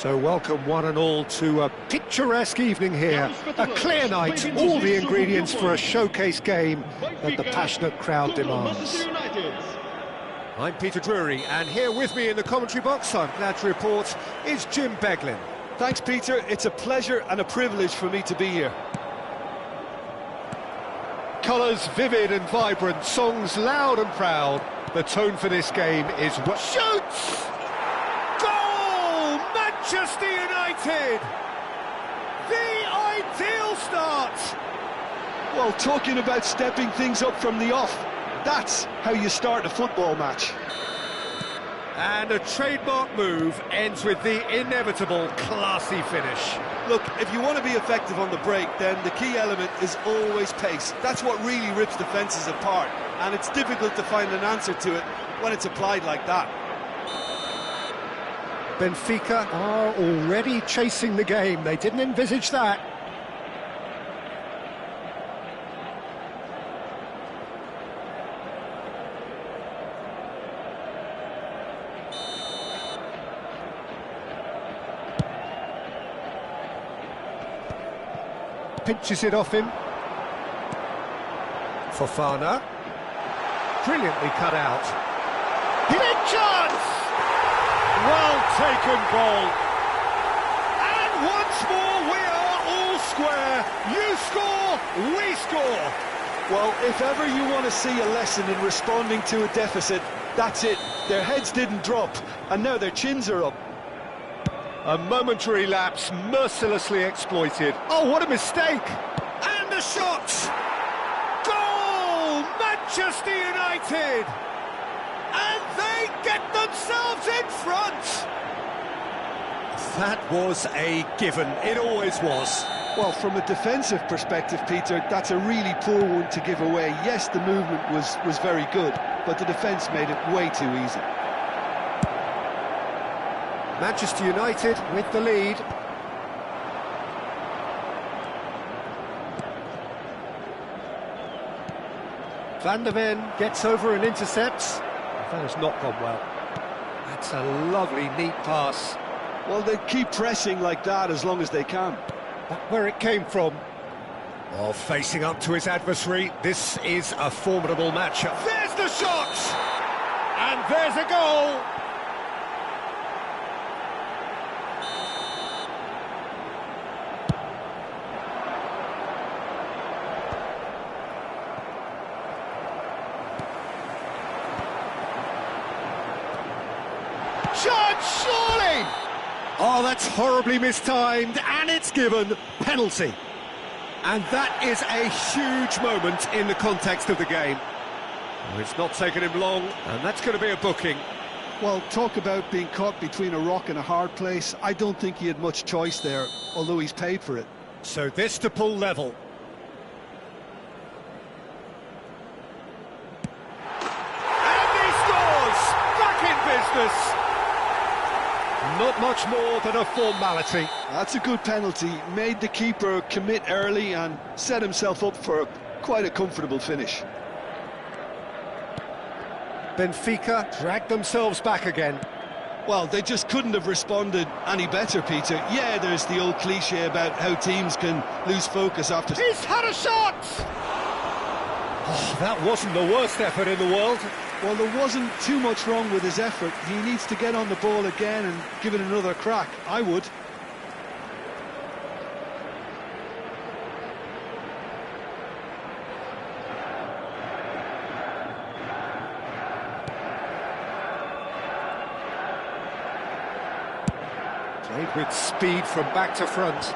So welcome one and all to a picturesque evening here, a clear night, all the ingredients for a showcase game that the passionate crowd demands. I'm Peter Drury, and here with me in the commentary box, I'm glad to report, is Jim Beglin. Thanks, Peter. It's a pleasure and a privilege for me to be here. Colours vivid and vibrant, songs loud and proud. The tone for this game is... Shoots! Goal! Manchester United! The ideal start! Well, talking about stepping things up from the off, that's how you start a football match. And a trademark move ends with the inevitable classy finish. Look, if you want to be effective on the break, then the key element is always pace. That's what really rips defences apart, and it's difficult to find an answer to it when it's applied like that. Benfica are already chasing the game. They didn't envisage that. Pinches it off him. Fofana. Brilliantly cut out. Big chance! Well taken goal. And once more we are all square. You score, we score. Well, if ever you want to see a lesson in responding to a deficit, that's it. Their heads didn't drop, and now their chins are up. A momentary lapse, mercilessly exploited. Oh, what a mistake! And a shot! Goal! Manchester United! And they get themselves in front! That was a given. It always was. Well, from a defensive perspective, Peter, that's a really poor one to give away. Yes, the movement was very good, but the defence made it way too easy. Manchester United with the lead. Van der Ven gets over and intercepts. That has not gone well. That's a lovely, neat pass. Well, they keep pressing like that as long as they can. That's where it came from. Oh, facing up to his adversary, this is a formidable matchup. There's the shot! And there's a goal! Surely! Oh, that's horribly mistimed, and it's given. Penalty. And that is a huge moment in the context of the game. Oh, it's not taken him long, and that's going to be a booking. Well, talk about being caught between a rock and a hard place. I don't think he had much choice there, although he's paid for it. So this to pull level. And he scores! Back in business! Not much more than a formality. That's a good penalty. Made the keeper commit early and set himself up for quite a comfortable finish. Benfica dragged themselves back again. Well, they just couldn't have responded any better, Peter. Yeah, there's the old cliche about how teams can lose focus after... He's had a shot! Oh, that wasn't the worst effort in the world. Well, there wasn't too much wrong with his effort. He needs to get on the ball again and give it another crack. I would. Played with speed from back to front.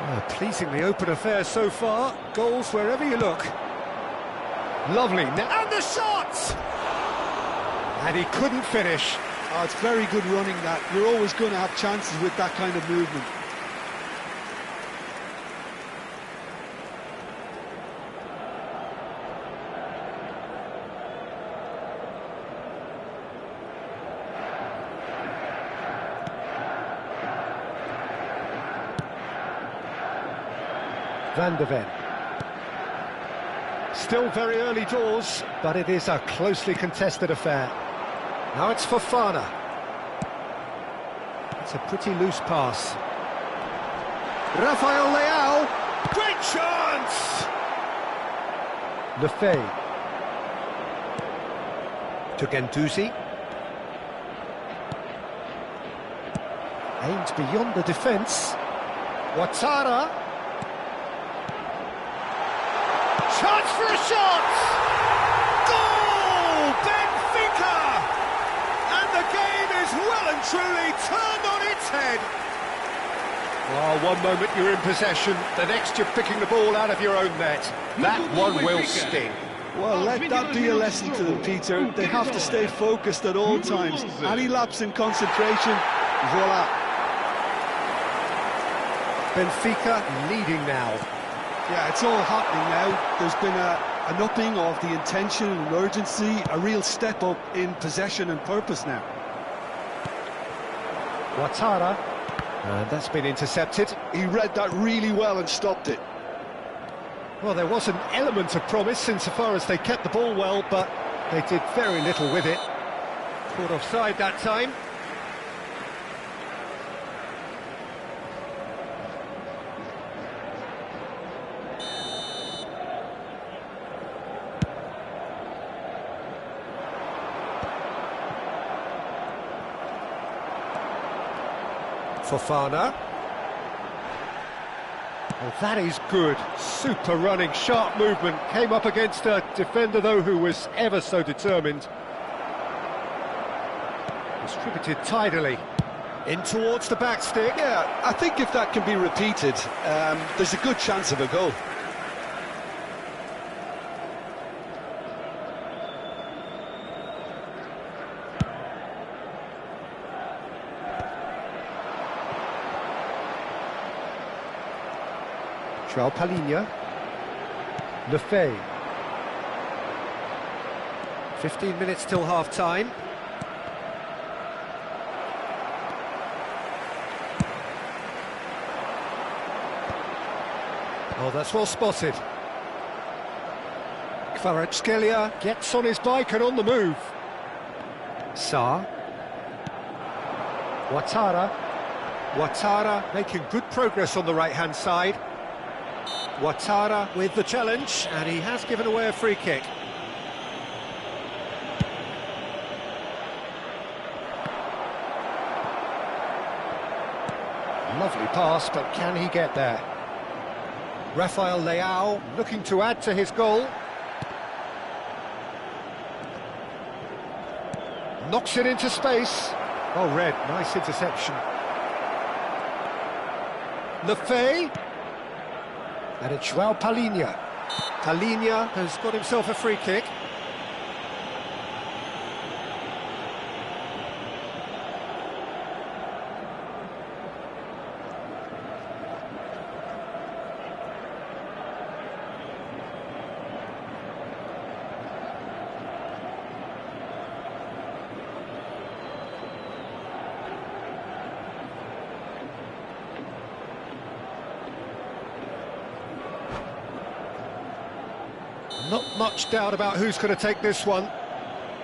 Oh, pleasingly open affair so far. Goals wherever you look. Lovely. And the shot! And he couldn't finish. Oh, it's very good running, that. You're always going to have chances with that kind of movement. Van der Ven. Still very early doors, but it is a closely contested affair. Now it's Fofana. It's a pretty loose pass. Rafael Leao! Great chance! Lefebvre. To Guendouzi. Aimed beyond the defence. Ouattara. Chance for a shot! Goal! Benfica! And the game is well and truly turned on its head. Oh, one moment you're in possession, the next you're picking the ball out of your own net. That one will sting. Well, let that be a lesson to them, Peter. They have to stay focused at all times. Any lapse in concentration, voila. Benfica leading now. Yeah, it's all happening now. There's been an upping of the intention and urgency, a real step up in possession and purpose now. Ouattara. And that's been intercepted. He read that really well and stopped it. Well, there was an element of promise insofar as they kept the ball well, but they did very little with it. Caught offside that time. Fofana. Well, that is good. Super running, sharp movement. Came up against a defender, though, who was ever so determined. Distributed tidily. In towards the back stick. Yeah, I think if that can be repeated, there's a good chance of a goal. João Palhinha. Lefebvre. 15 minutes till half-time. Oh, that's well spotted. Kvaratskhelia gets on his bike and on the move. Sarr. Ouattara. Ouattara making good progress on the right-hand side. Ouattara with the challenge, and he has given away a free kick. Lovely pass, but can he get there? Rafael Leao looking to add to his goal. Knocks it into space. Oh, Red, nice interception. Lefebvre. And it's João Palhinha. Palhinha has got himself a free kick. Not much doubt about who's going to take this one.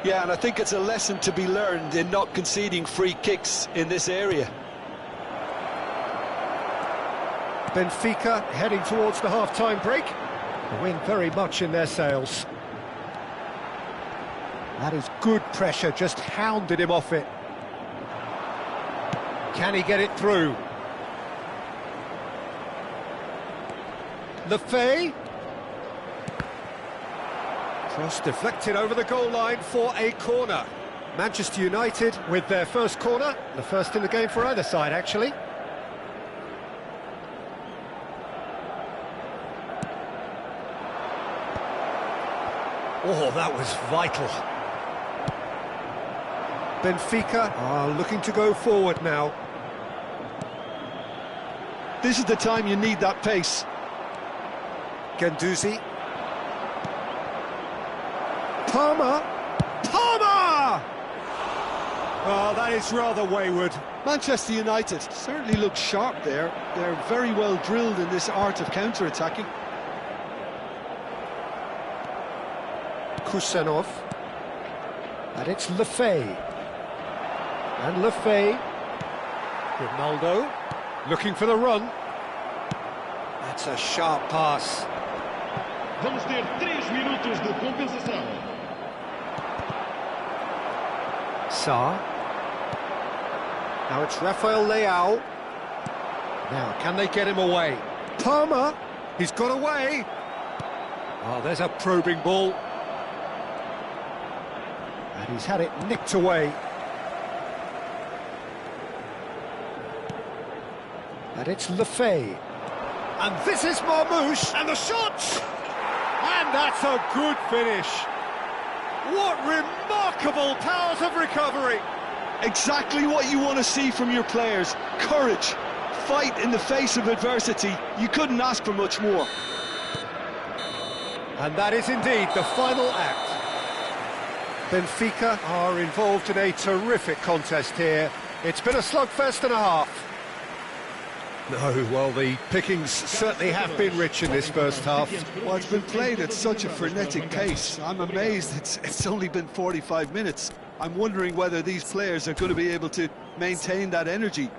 Yeah, and I think it's a lesson to be learned in not conceding free kicks in this area. Benfica heading towards the half-time break. The wind very much in their sails. That is good pressure, just hounded him off it. Can he get it through? Lefebvre. Cross deflected over the goal line for a corner. Manchester United with their first corner, the first in the game for either side, actually. Oh, that was vital. Benfica are looking to go forward now. This is the time you need that pace. Guendouzi. Palmer! Palmer! Oh, that is rather wayward. Manchester United certainly look sharp there. They're very well drilled in this art of counter-attacking. Kusanov. And it's Lefebvre. And Lefebvre. Grimaldo, looking for the run. That's a sharp pass. Vamos ter 3 minutos de compensação. Sarr. Now it's Rafael Leao. Now, can they get him away? Palmer, he's got away. Oh, there's a probing ball. And he's had it nicked away. And it's Lefay. And this is Marmouche, and the shot! And that's a good finish. What remarkable powers of recovery. Exactly what you want to see from your players. Courage, fight in the face of adversity. You couldn't ask for much more. And that is indeed the final act. Benfica are involved in a terrific contest here. It's been a slugfest and a half. No, well, the pickings certainly have been rich in this first half. Well, it's been played at such a frenetic pace. I'm amazed it's only been 45 minutes. I'm wondering whether these players are going to be able to maintain that energy.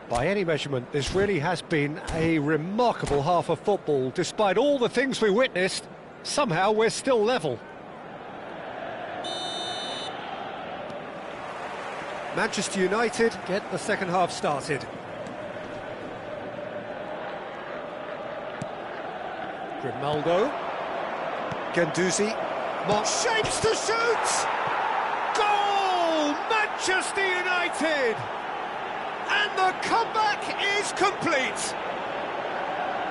By any measurement, this really has been a remarkable half of football. Despite all the things we witnessed, somehow we're still level. Manchester United get the second half started. Grimaldo. Guendouzi. Shapes to shoot! Goal! Manchester United! And the comeback is complete.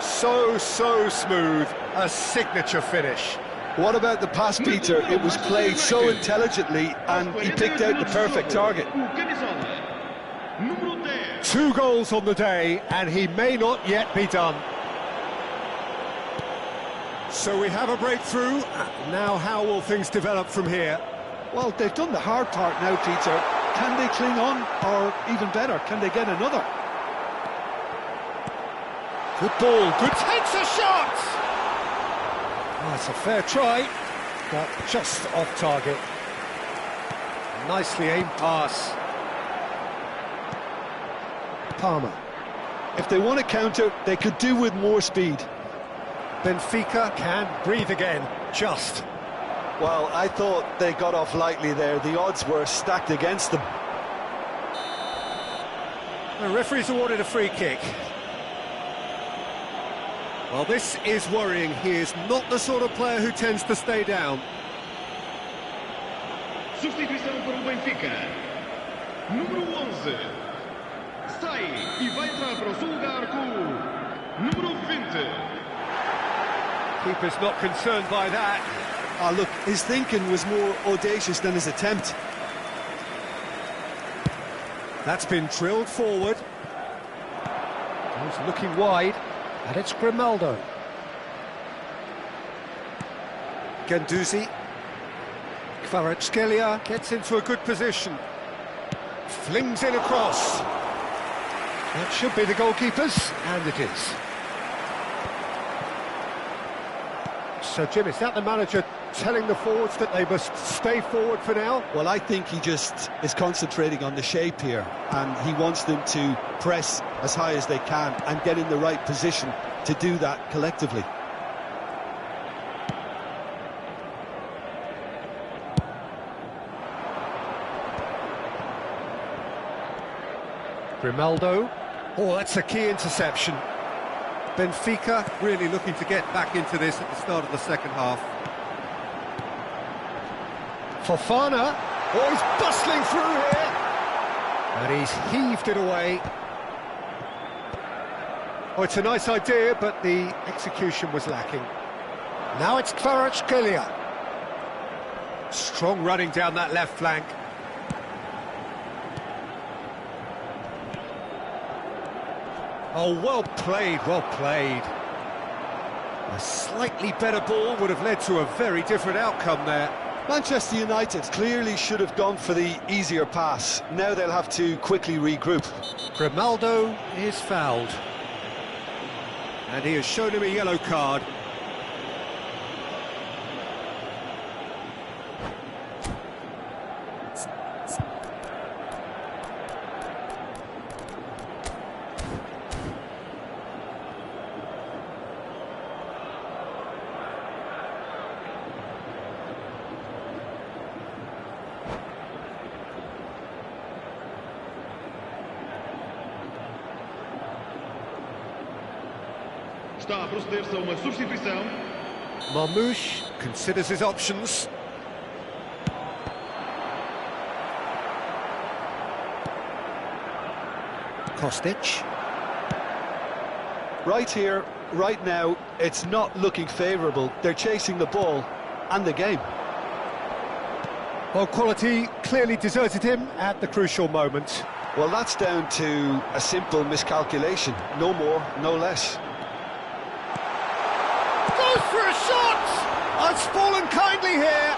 So smooth. A signature finish. What about the pass, Peter? It was played so intelligently and he picked out the perfect target. 2 goals on the day and he may not yet be done. So we have a breakthrough. Now how will things develop from here? Well, they've done the hard part now, Peter. Can they cling on, or even better, can they get another? Good ball, good takes a shot! Oh, it's a fair try, but just off target. Nicely aimed pass. Palmer. If they want to counter, they could do with more speed. Benfica can breathe again, just. Well, I thought they got off lightly there. The odds were stacked against them. The referee's awarded a free kick. Well, this is worrying. He is not the sort of player who tends to stay down. Substituição para o Benfica. Número 11. Sai e vai entrar para o seu lugar com o número 20. Keeper's not concerned by that. Ah, look, his thinking was more audacious than his attempt. That's been drilled forward. He's looking wide, and it's Grimaldo. Guendouzi. Kvaratskhelia gets into a good position. Flings in across. That should be the goalkeeper's, and it is. So, Jim, is that the manager telling the forwards that they must stay forward for now? Well, I think he just is concentrating on the shape here, and he wants them to press as high as they can and get in the right position to do that collectively. Grimaldo. Oh, that's a key interception. Benfica really looking to get back into this at the start of the second half. Fofana. Oh, he's bustling through here. And he's heaved it away. Oh, it's a nice idea, but the execution was lacking. Now it's Kvaratskhelia. Strong running down that left flank. Oh, well played, well played. A slightly better ball would have led to a very different outcome there. Manchester United clearly should have gone for the easier pass. Now they'll have to quickly regroup. Grimaldo is fouled. And he has shown him a yellow card. Está a proceder-se a uma substituição. Marmoush considers his options. Kostic. Right here, right now, it's not looking favourable. They're chasing the ball and the game. Well, quality clearly deserted him at the crucial moment. Well, that's down to a simple miscalculation. No more, no less. Goes for a shot! Oh, it's fallen kindly here.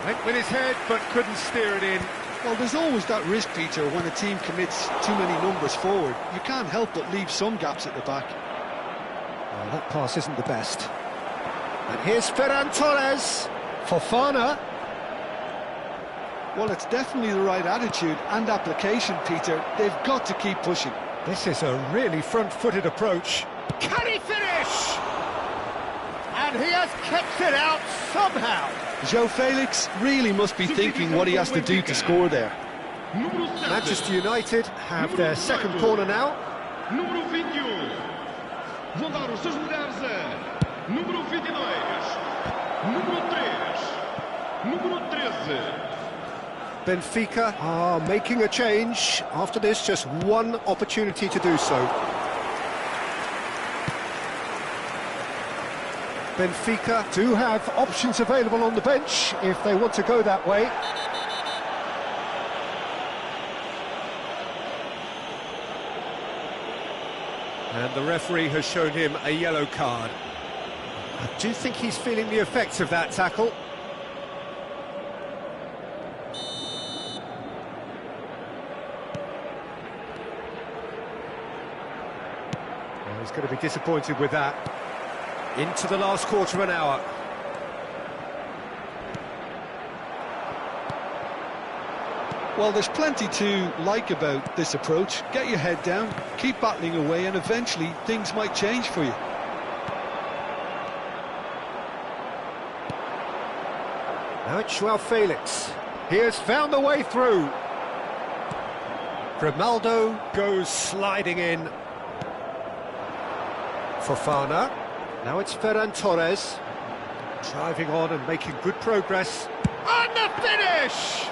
Went with his head, but couldn't steer it in. Well, there's always that risk, Peter, when a team commits too many numbers forward. You can't help but leave some gaps at the back. Well, that pass isn't the best. And here's Ferran Torres. Fofana. Well, it's definitely the right attitude and application, Peter. They've got to keep pushing. This is a really front-footed approach. Can he finish? And he has kept it out somehow. João Felix really must be thinking what he has to do to score there. Manchester United have their second corner now. Número 21. Vão dar os seus lugares a número 22, número 3, número 13. Benfica are making a change. After this, just one opportunity to do so. Benfica do have options available on the bench if they want to go that way. And the referee has shown him a yellow card. I do think he's feeling the effects of that tackle. Well, he's going to be disappointed with that. Into the last quarter of an hour. Well, there's plenty to like about this approach. Get your head down, keep battling away, and eventually things might change for you. Now it's João Felix. He has found the way through. Grimaldo goes sliding in. Fofana. Now it's Ferran Torres. Driving on and making good progress. And the finish!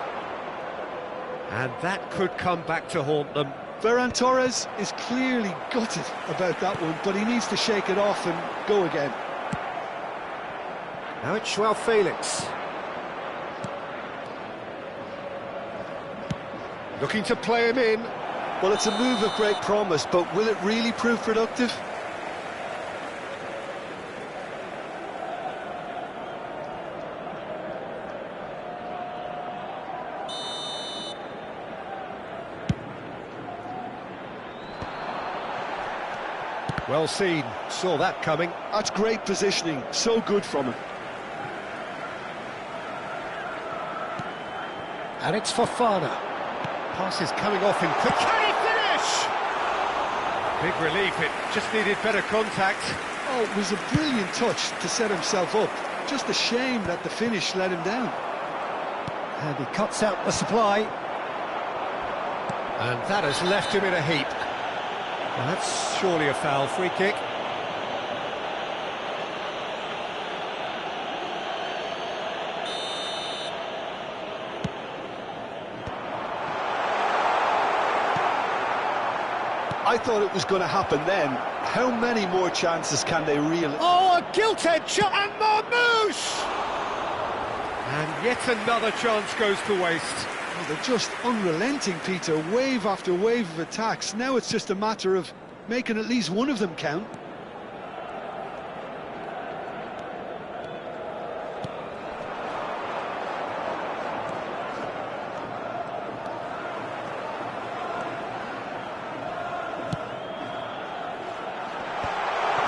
And that could come back to haunt them. Ferran Torres is clearly gutted about that one, but he needs to shake it off and go again. Now it's João Felix. Looking to play him in. Well, it's a move of great promise, but will it really prove productive? Well seen, saw that coming. That's great positioning, so good from him. And it's Fofana. Pass is coming off in quick. Can he finish? Big relief, it just needed better contact. Oh, it was a brilliant touch to set himself up. Just a shame that the finish let him down. And he cuts out the supply. And that has left him in a heap. Well, that's surely a foul. Free kick. I thought it was going to happen then. How many more chances can they really... Oh, a gilt-edged shot, and Marmoush! And yet another chance goes to waste. Oh, they're just unrelenting, Peter. Wave after wave of attacks. Now it's just a matter of making at least one of them count.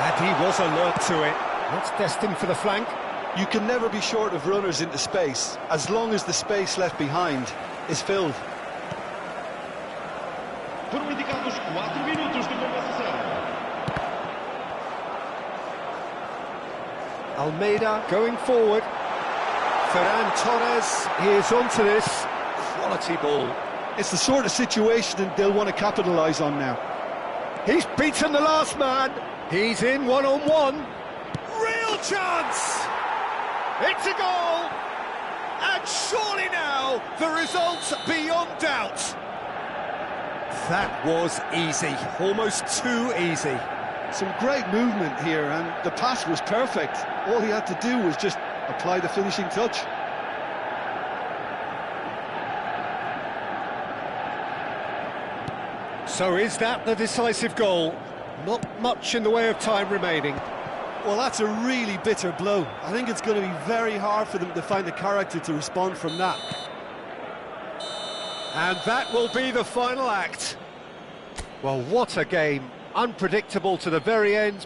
And he was alert to it. That's destined for the flank. You can never be short of runners into space, as long as the space left behind is filled. Foram indicados 4 minutos de compensação. Almeida going forward. Ferran Torres is onto this. Quality ball. It's the sort of situation they'll want to capitalise on now. He's beaten the last man. He's in one-on-one. Real chance! It's a goal! And surely now, the result's beyond doubt. That was easy, almost too easy. Some great movement here, and the pass was perfect. All he had to do was just apply the finishing touch. So is that the decisive goal? Not much in the way of time remaining. Well, that's a really bitter blow. I think it's going to be very hard for them to find the character to respond from that. And that will be the final act. Well, what a game. Unpredictable to the very end.